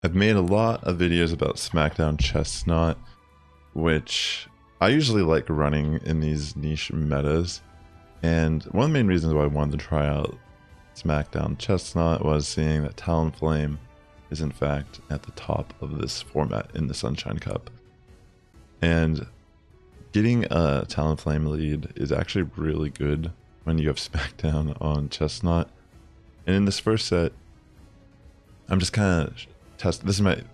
I've made a lot of videos about Down Chesnaught, which I usually like running in these niche metas. And one of the main reasons why I wanted to try out Down Chesnaught was seeing that Talonflame is in fact at the top of this format in the Sunshine Cup. And getting a Talonflame lead is actually really good when you have Smackdown on Chesnaught. And in this first set, I'm just kind of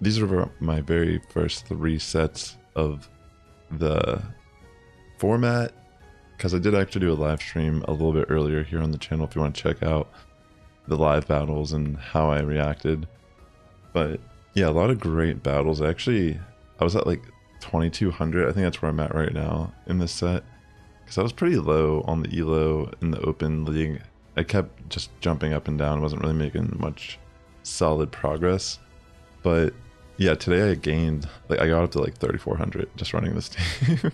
these are my very first 3 sets of the format, because I did actually do a live stream a little bit earlier here on the channel if you want to check out the live battles and how I reacted. But yeah, a lot of great battles. Actually, I was at like 2200. I think that's where I'm at right now in this set, because I was pretty low on the elo in the open league. I kept just jumping up and down, wasn't really making much solid progress. But yeah, today I gained, like, I got up to like 3400 just running this team.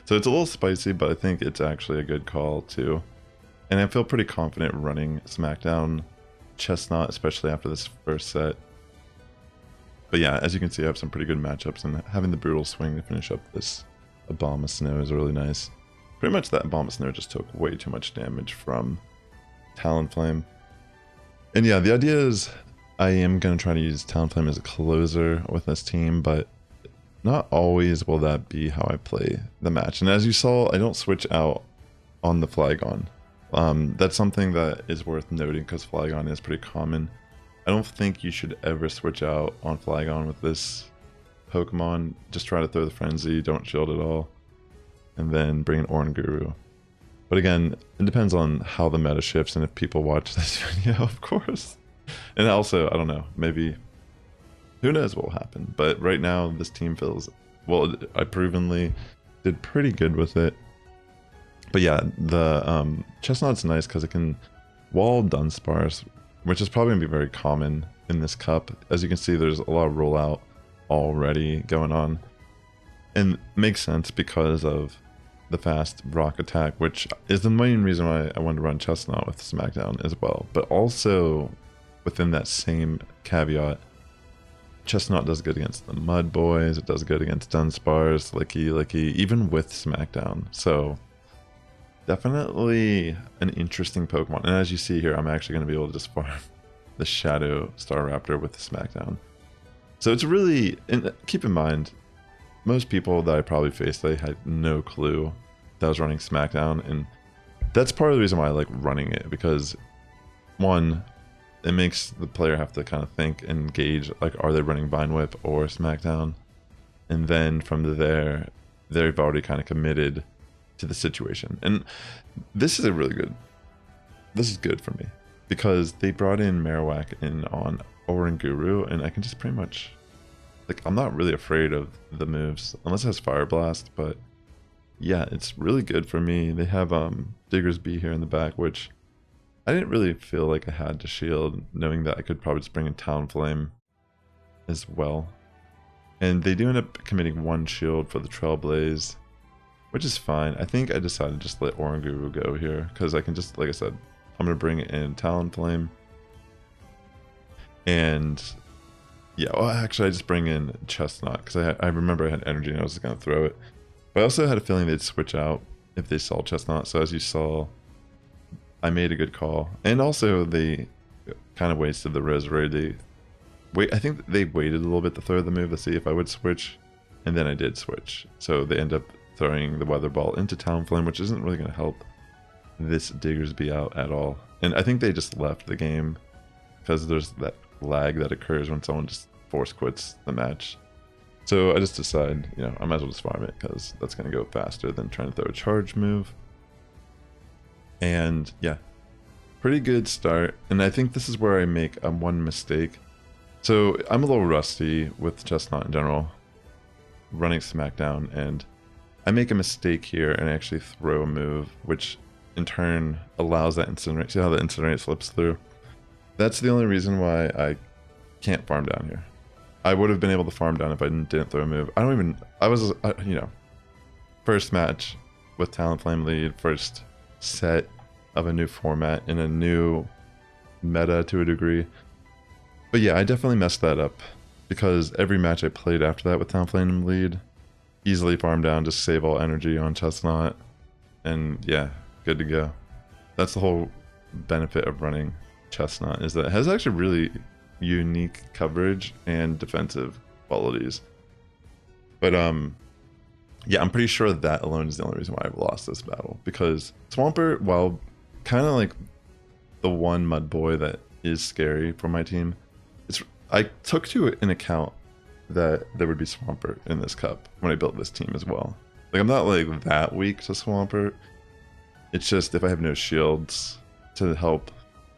So it's a little spicy, but I think it's actually a good call too. And I feel pretty confident running Down Chesnaught, especially after this first set. But yeah, as you can see, I have some pretty good matchups, and having the brutal swing to finish up this Abomasnow is really nice. Pretty much that Abomasnow just took way too much damage from Talonflame. And yeah, the idea is I am going to try to use Talonflame as a closer with this team, but not always will that be how I play the match. And as you saw, I don't switch out on the Flygon. That's something that is worth noting, because Flygon is pretty common. I don't think you should ever switch out on Flygon with this Pokemon. Just try to throw the Frenzy, don't shield at all, and then bring an Oranguru. But again, it depends on how the meta shifts and if people watch this video, of course. And also, I don't know, maybe, who knows what will happen. But right now, this team feels, well, I provenly did pretty good with it. But yeah, the Chesnaught's nice because it can wall Dunsparce, which is probably going to be very common in this cup. As you can see, there's a lot of rollout already going on. And makes sense because of the fast rock attack, which is the main reason why I wanted to run Chesnaught with Smackdown as well. But also, within that same caveat, Chesnaught does good against the Mud Boys, it does good against Dunsparce, Licky, even with Smackdown. So definitely an interesting Pokemon. And as you see here, I'm actually going to be able to just farm the Shadow Staraptor with the Smackdown. So it's really, and keep in mind, most people that I probably faced, they had no clue that I was running Smackdown. And that's part of the reason why I like running it, because one, it makes the player have to kind of think and gauge, like, are they running Vine Whip or Smackdown? And then from there, they've already kind of committed to the situation. And this is this is good for me, because they brought in Marowak in on Oranguru, and I can just pretty much, like, I'm not really afraid of the moves, unless it has Fire Blast, but yeah, it's really good for me. They have Diggersby here in the back, which I didn't really feel like I had to shield, knowing that I could probably just bring in Talonflame as well. And they do end up committing 1 shield for the Trailblaze, which is fine. I think I decided to just let Oranguru go here, because I can just, like I said, I'm going to bring in Talonflame. And yeah, well, actually I just bring in Chesnaught, because I remember I had energy and I was going to throw it. But I also had a feeling they'd switch out if they saw Chesnaught, so as you saw, I made a good call. And also, they kind of wasted the Resurrey. I think they waited a little bit to throw the move to see if I would switch, and then I did switch. So they end up throwing the Weather Ball into Talonflame, which isn't really going to help this Diggersby out at all. And I think they just left the game because there's that lag that occurs when someone just force quits the match. So I just decided, you know, I might as well just farm it, because that's going to go faster than trying to throw a charge move. And yeah, pretty good start. And I think this is where I make one mistake. So I'm a little rusty with Chesnaught in general, running Smackdown, and I make a mistake here and actually throw a move, which in turn allows that Incinerate. See how the Incinerate slips through? That's the only reason why I can't farm down here. I would have been able to farm down if I didn't throw a move. I was, you know, first match with Talonflame lead, first set of a new format in a new meta to a degree. But yeah, I definitely messed that up because every match I played after that with Talonflame lead, easily farm down, just save all energy on Chesnaught, and yeah, good to go. That's the whole benefit of running Chesnaught, is that it has actually really unique coverage and defensive qualities. But yeah, I'm pretty sure that alone is the only reason why I've lost this battle, because Swampert, while kind of like the one mud boy that is scary for my team, I took to an account that there would be Swampert in this cup when I built this team as well. Like, I'm not like that weak to Swampert. It's just if I have no shields to help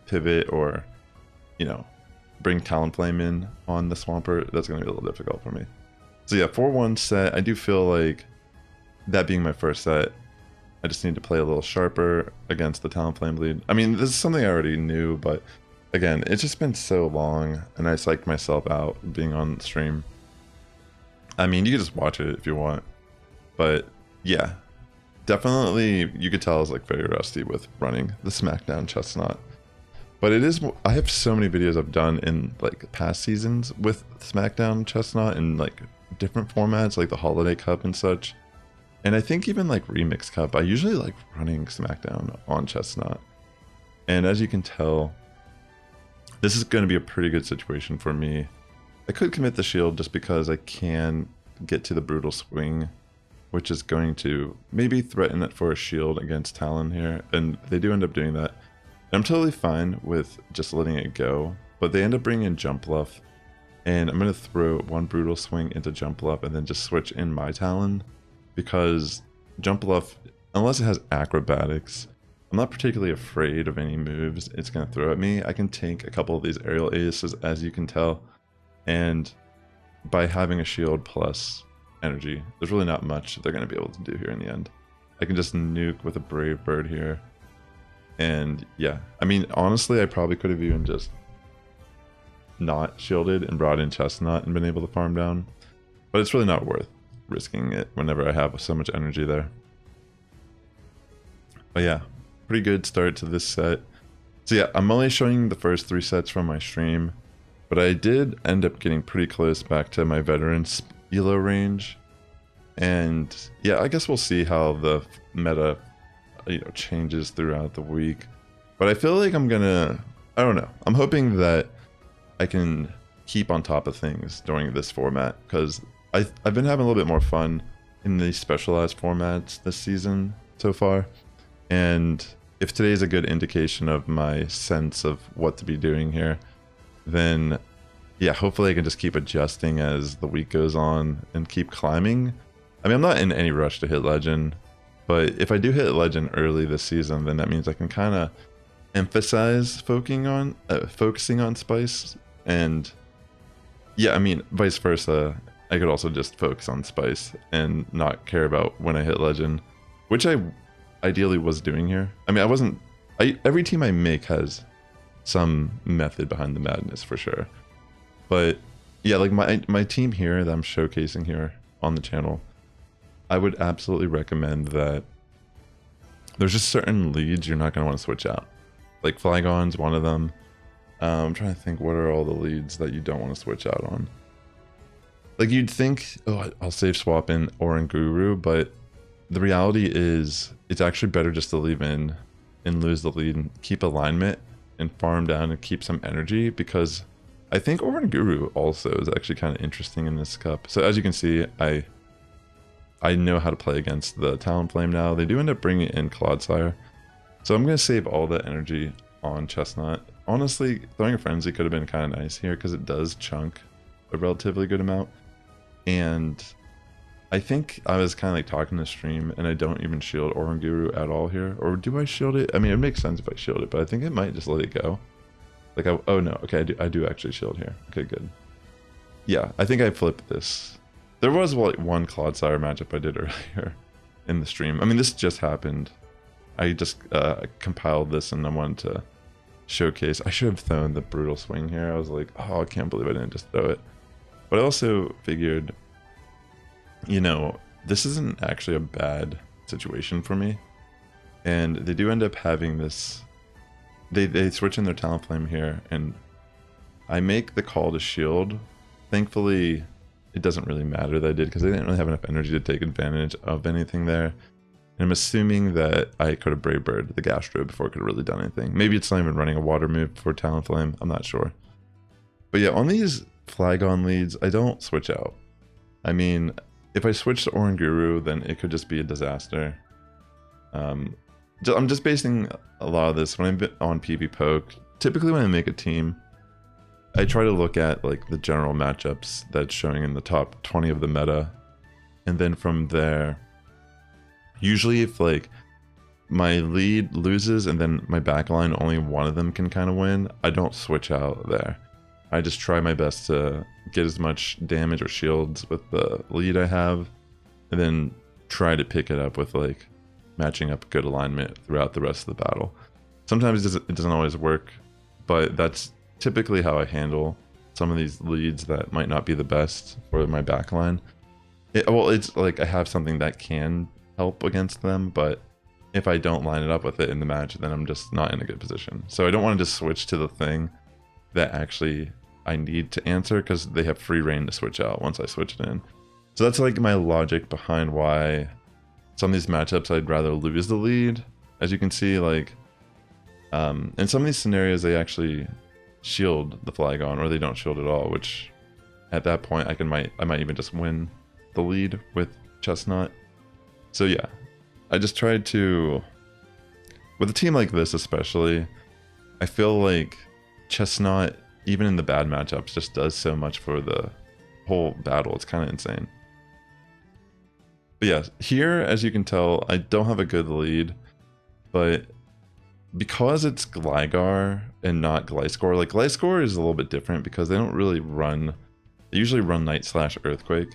pivot or, you know, bring Talonflame in on the Swampert, that's going to be a little difficult for me. So yeah, 4-1 set. I do feel like that being my first set, I just need to play a little sharper against the Talonflame lead. I mean, this is something I already knew, but again, it's just been so long, and I psyched myself out being on stream. I mean, you can just watch it if you want, but yeah, definitely you could tell I was like very rusty with running the SmackDown Chesnaught. But it is, I have so many videos I've done in like past seasons with SmackDown Chesnaught in like different formats, like the Holiday Cup and such. And I think even like Remix Cup, I usually like running SmackDown on Chesnaught. And as you can tell, this is going to be a pretty good situation for me. I could commit the shield just because I can get to the Brutal Swing, which is going to maybe threaten it for a shield against Talon here. And they do end up doing that. And I'm totally fine with just letting it go, but they end up bringing in Jump Bluff. And I'm going to throw one Brutal Swing into Jump Bluff and then just switch in my Talon, because Jump Bluff, unless it has Acrobatics, I'm not particularly afraid of any moves it's going to throw at me. I can tank a couple of these aerial aces, as you can tell, and by having a shield plus energy, there's really not much they're going to be able to do here in the end. I can just nuke with a Brave Bird here, and yeah, I mean, honestly, I probably could have even just not shielded and brought in Chesnaught and been able to farm down, but it's really not worth risking it whenever I have so much energy there. But yeah, pretty good start to this set. So yeah, I'm only showing the first 3 sets from my stream, but I did end up getting pretty close back to my veteran elo range. And yeah, I guess we'll see how the meta, you know, changes throughout the week. But I feel like I'm gonna, I don't know, I'm hoping that I can keep on top of things during this format, because I've been having a little bit more fun in these specialized formats this season so far. And if today's a good indication of my sense of what to be doing here, then yeah, hopefully I can just keep adjusting as the week goes on and keep climbing. I mean, I'm not in any rush to hit Legend, but if I do hit Legend early this season, then that means I can kind of emphasize focusing on Spice. And yeah, I mean, vice versa, I could also just focus on Spice and not care about when I hit Legend, which I ideally was doing here. I mean, every team I make has some method behind the madness for sure. But yeah, like my team here that I'm showcasing here on the channel, I would absolutely recommend that there's just certain leads you're not going to want to switch out. Like Flygon's one of them. I'm trying to think, what are all the leads that you don't want to switch out on? Like, you'd think, oh, I'll save swap in Oranguru, but the reality is it's actually better just to leave in and lose the lead and keep alignment and farm down and keep some energy, because I think Oranguru also is actually kind of interesting in this cup. So as you can see, I know how to play against the Talonflame now. They do end up bringing in Clodsire, so I'm going to save all that energy on Chesnaught. Honestly, throwing a Frenzy could have been kind of nice here because it does chunk a relatively good amount. And I think I was kind of like talking to stream, and I don't even shield Oranguru at all here. Or do I shield it? I mean, it makes sense if I shield it, but I think it might just let it go. Like, oh no, okay, I do actually shield here. Okay, good. Yeah, I think I flipped this. There was like one Clodsire matchup I did earlier in the stream. I mean, this just happened. I just compiled this and I wanted to showcase. I should have thrown the Brutal Swing here. I was like, oh, I can't believe I didn't just throw it. But I also figured, you know, this isn't actually a bad situation for me. And they do end up having this, they switch in their Talonflame here, and I make the call to shield. Thankfully, it doesn't really matter that I did because I didn't really have enough energy to take advantage of anything there. And I'm assuming that I could have Brave Bird the Gastro before it could have really done anything. Maybe it's not even running a water move for Talonflame. I'm not sure. But yeah, on these Flygon leads, I don't switch out. I mean, if I switch to Oranguru, then it could just be a disaster. I'm just basing a lot of this when I'm on PB Poke. Typically when I make a team, I try to look at like the general matchups that's showing in the top 20 of the meta. And then from there, usually if like my lead loses and then my backline, only one of them can kind of win, I don't switch out there. I just try my best to get as much damage or shields with the lead I have, and then try to pick it up with like matching up good alignment throughout the rest of the battle. Sometimes it doesn't always work, but that's typically how I handle some of these leads that might not be the best for my backline. Well, it's like I have something that can help against them, but if I don't line it up with it in the match, then I'm just not in a good position. So I don't want to just switch to the thing that actually I need to answer, because they have free reign to switch out once I switch it in. So that's like my logic behind why some of these matchups I'd rather lose the lead. As you can see, like in some of these scenarios they actually shield the Flygon, or they don't shield at all, which at that point I might even just win the lead with Chesnaught. So yeah, I just tried to, with a team like this especially, I feel like Chesnaught, even in the bad matchups, just does so much for the whole battle. It's kind of insane. But yeah, here, as you can tell, I don't have a good lead, but because it's Gligar and not Gliscor, like Gliscor is a little bit different because they don't really run, they usually run Night/Earthquake.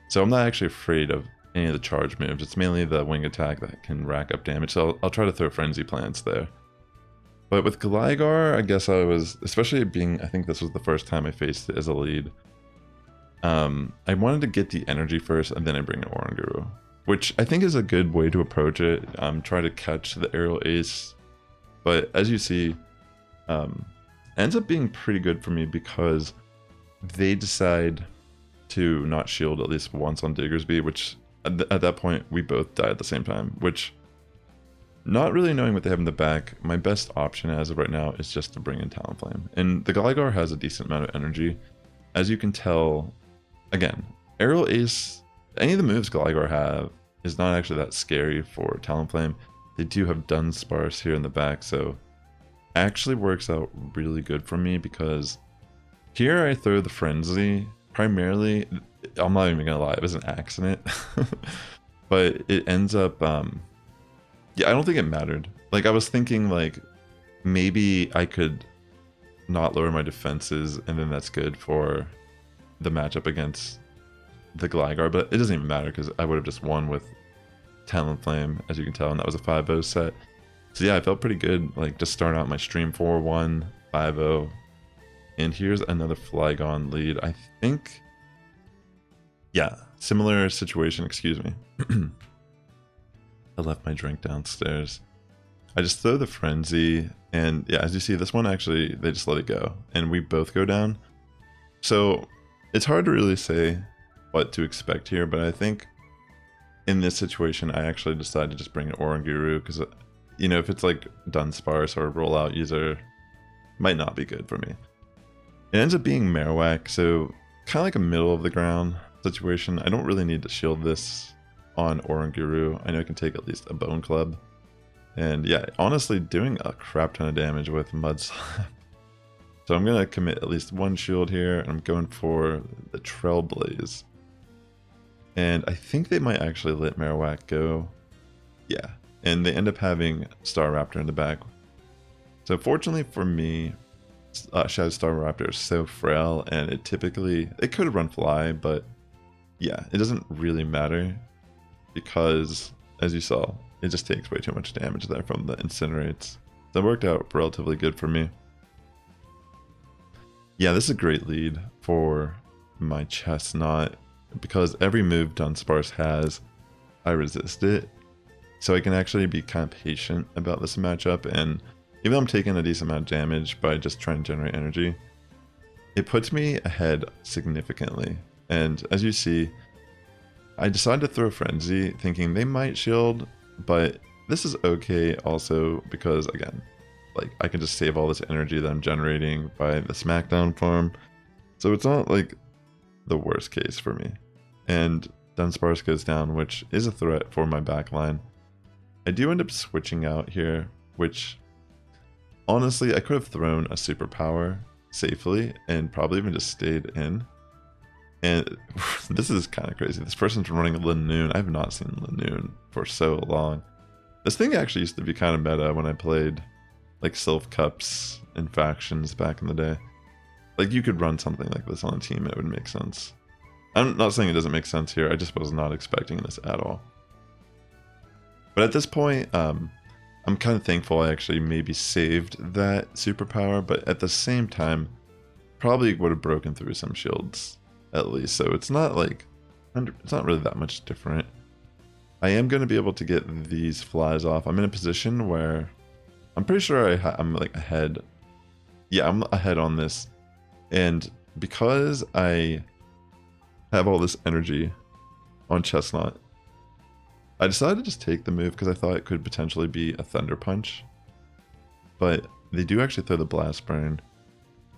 So I'm not actually afraid of any of the charge moves. It's mainly the wing attack that can rack up damage. So I'll try to throw Frenzy Plants there. But with Gligar, I guess I was, especially being, I think this was the first time I faced it as a lead. I wanted to get the energy first, and then I bring in Oranguru, which I think is a good way to approach it. Try to catch the Aerial Ace, but as you see, ends up being pretty good for me because they decide to not shield at least once on Diggersby, which at that point we both died at the same time, which, not really knowing what they have in the back, my best option as of right now is just to bring in Talonflame. And the Gligar has a decent amount of energy. As you can tell, again, Aerial Ace, any of the moves Gligar have is not actually that scary for Talonflame. They do have Dunsparce here in the back, so actually works out really good for me because here I throw the Frenzy. Primarily, I'm not even gonna lie, it was an accident. But it ends up, yeah, I don't think it mattered. Like, I was thinking, like, maybe I could not lower my defenses, and then that's good for the matchup against the Gligar, but it doesn't even matter because I would have just won with Talonflame, as you can tell, and that was a 5-0 set. So yeah, I felt pretty good, like, just starting out my stream 4-1, 5-0, and here's another Flygon lead. I think, yeah, similar situation, excuse me. I left my drink downstairs. I just throw the Frenzy, and yeah, as you see, this one actually, they just let it go, and we both go down. So it's hard to really say what to expect here, but I think in this situation, I actually decided to just bring an Oranguru, because, you know, if it's like Dunsparce or a rollout user, might not be good for me. It ends up being Marowak, so kind of like a middle of the ground situation. I don't really need to shield this on Oranguru. I know I can take at least a Bone Club. And yeah, honestly, doing a crap ton of damage with Mudslap. So I'm going to commit at least one shield here, and I'm going for the Trailblaze. And I think they might actually let Marowak go. Yeah, and they end up having Staraptor in the back. So fortunately for me, Shadow Staraptor is so frail, and it could have run Fly, but yeah, it doesn't really matter because, as you saw, it just takes way too much damage there from the Incinerates. That worked out relatively good for me. Yeah, this is a great lead for my Chesnaught because every move Dunsparce has, I resist it. So I can actually be kind of patient about this matchup, and even though I'm taking a decent amount of damage by just trying to generate energy, it puts me ahead significantly. And as you see, I decided to throw Frenzy thinking they might shield, but this is okay also because, again, like I can just save all this energy that I'm generating by the Smackdown farm. So it's not like the worst case for me. And Dunsparce goes down, which is a threat for my backline. I do end up switching out here, which honestly I could have thrown a superpower safely and probably even just stayed in. And this is kind of crazy. This person's running Linoon. I have not seen Linoon for so long. This thing actually used to be kind of meta when I played like Sylph Cups and factions back in the day. Like you could run something like this on a team, it would make sense. I'm not saying it doesn't make sense here, I just was not expecting this at all. But at this point, I'm kind of thankful I actually maybe saved that superpower, but at the same time, probably would have broken through some shields at least. So it's not like, it's not really that much different. I am going to be able to get these flies off. I'm in a position where I'm pretty sure I'm like ahead. Yeah, I'm ahead on this. And because I have all this energy on Chesnaught, I decided to just take the move because I thought it could potentially be a Thunder Punch. But they do actually throw the Blast Burn.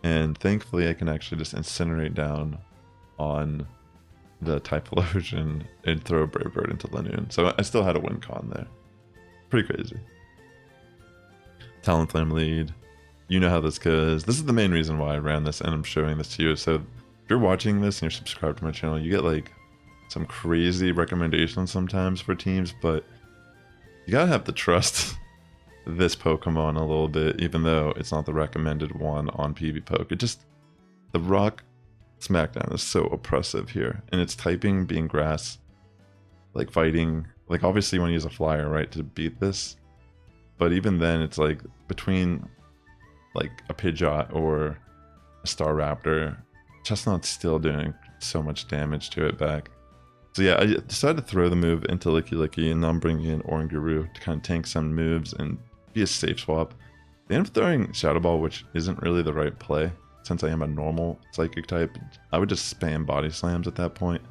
And thankfully I can actually just incinerate down on the Typhlosion and throw a Brave Bird into Linoon. So I still had a win con there. Pretty crazy. Talonflame lead. You know how this goes. This is the main reason why I ran this and I'm showing this to you. So if you're watching this and you're subscribed to my channel, you get like some crazy recommendations sometimes for teams, but you gotta have to trust this Pokemon a little bit, even though it's not the recommended one on PvPoke. It just, the rock Smackdown is so oppressive here, and it's typing being grass, like fighting, like obviously you want to use a flyer, right, to beat this, but even then it's like between like a Pidgeot or a Staraptor, Chesnaught's still doing so much damage to it back. So yeah, I decided to throw the move into Licky Licky, and now I'm bringing in Oranguru to kind of tank some moves and be a safe swap. They end up throwing Shadow Ball, which isn't really the right play. Since I am a normal Psychic type, I would just spam Body Slams at that point.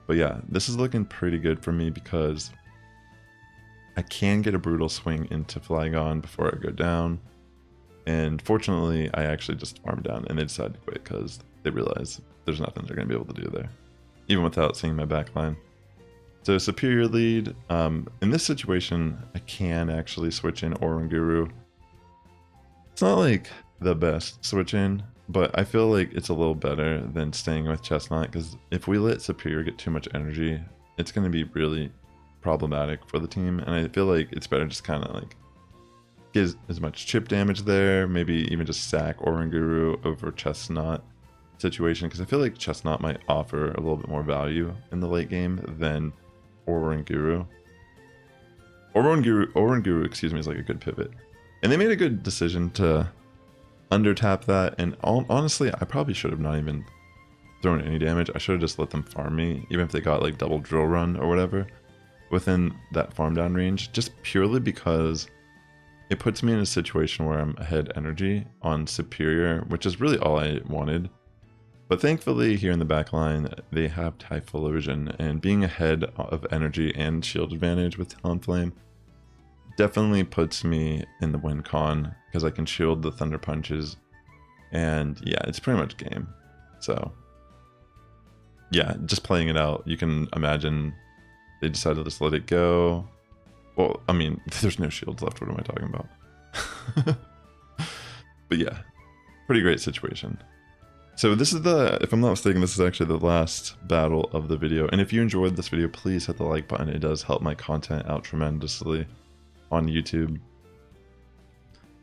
But yeah, this is looking pretty good for me because I can get a Brutal Swing into Flygon before I go down. And fortunately, I actually just farmed down and they decided to quit because they realize there's nothing they're going to be able to do there, even without seeing my backline. So superior lead. In this situation, I can actually switch in Oranguru. It's not like the best switch in, but I feel like it's a little better than staying with Chesnaught, because if we let Superior get too much energy, it's going to be really problematic for the team, and I feel like it's better just kind of like get as much chip damage there, maybe even just sack Oranguru over Chesnaught situation, because I feel like Chesnaught might offer a little bit more value in the late game than Oranguru. Oranguru, excuse me, is like a good pivot. And they made a good decision to undertap that, and honestly, I probably should have not even thrown any damage. I should have just let them farm me, even if they got like double drill run or whatever, within that farm down range, just purely because it puts me in a situation where I'm ahead energy on Superior, which is really all I wanted. But thankfully, here in the back line, they have Typhlosion, and being ahead of energy and shield advantage with Talonflame definitely puts me in the win con, because I can shield the Thunder Punches, and yeah, it's pretty much game. So yeah, just playing it out, you can imagine they decided to just let it go. Well, I mean, there's no shields left, what am I talking about? But yeah, pretty great situation. So this is the, if I'm not mistaken, this is actually the last battle of the video. And if you enjoyed this video, please hit the like button. It does help my content out tremendously on YouTube.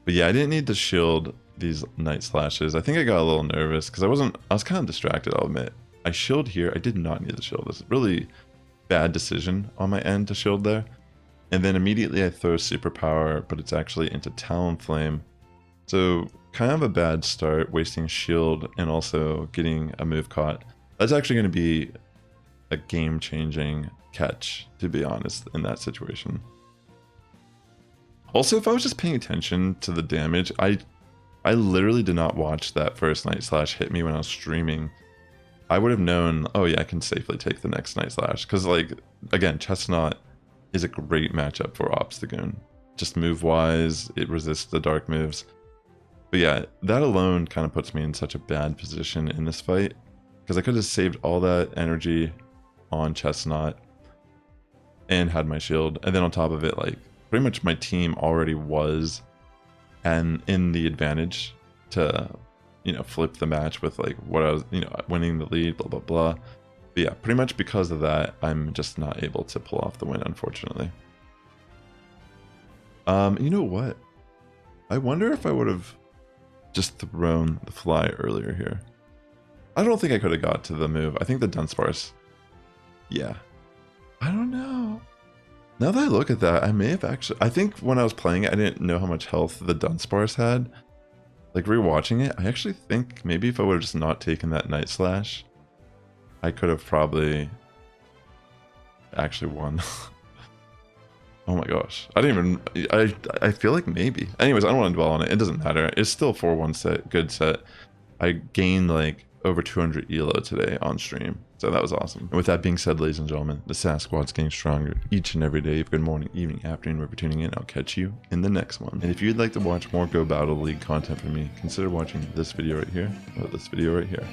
But yeah, I didn't need to shield these Night Slashes. I think I got a little nervous because I was kind of distracted, I'll admit. I shield here, I did not need to shield this. Really bad decision on my end to shield there. And then immediately I throw Superpower, but it's actually into Talonflame. So kind of a bad start, wasting shield and also getting a move caught. That's actually going to be a game-changing catch, to be honest, in that situation. Also, if I was just paying attention to the damage, I I literally did not watch that first Night Slash hit me when I was streaming. I would have known, oh yeah, I can safely take the next Night Slash. Because, like, again, Chesnaught is a great matchup for Obstagoon. Just move-wise, it resists the dark moves. But yeah, that alone kind of puts me in such a bad position in this fight. Because I could have saved all that energy on Chesnaught and had my shield. And then on top of it, like, pretty much my team already was and in the advantage to, you know, flip the match with like what I was, you know, winning the lead, blah, blah, blah. But yeah, pretty much because of that, I'm just not able to pull off the win, unfortunately. You know what? I wonder if I would have just thrown the fly earlier here. I don't think I could have got to the move. I think the Dunsparce. Yeah. I don't know. Now that I look at that, I may have actually... I think when I was playing it, I didn't know how much health the Dunsparce had. Like, rewatching it, I actually think maybe if I would have just not taken that Night Slash, I could have probably actually won. Oh my gosh. I didn't even... I feel like maybe. Anyways, I don't want to dwell on it. It doesn't matter. It's still a 4-1 set. Good set. I gained like over 200 elo today on stream. So that was awesome. And with that being said, ladies and gentlemen, the Sass Squad's getting stronger each and every day. Good morning, evening, afternoon, wherever you're tuning in. I'll catch you in the next one. And if you'd like to watch more Go Battle League content from me, consider watching this video right here or this video right here.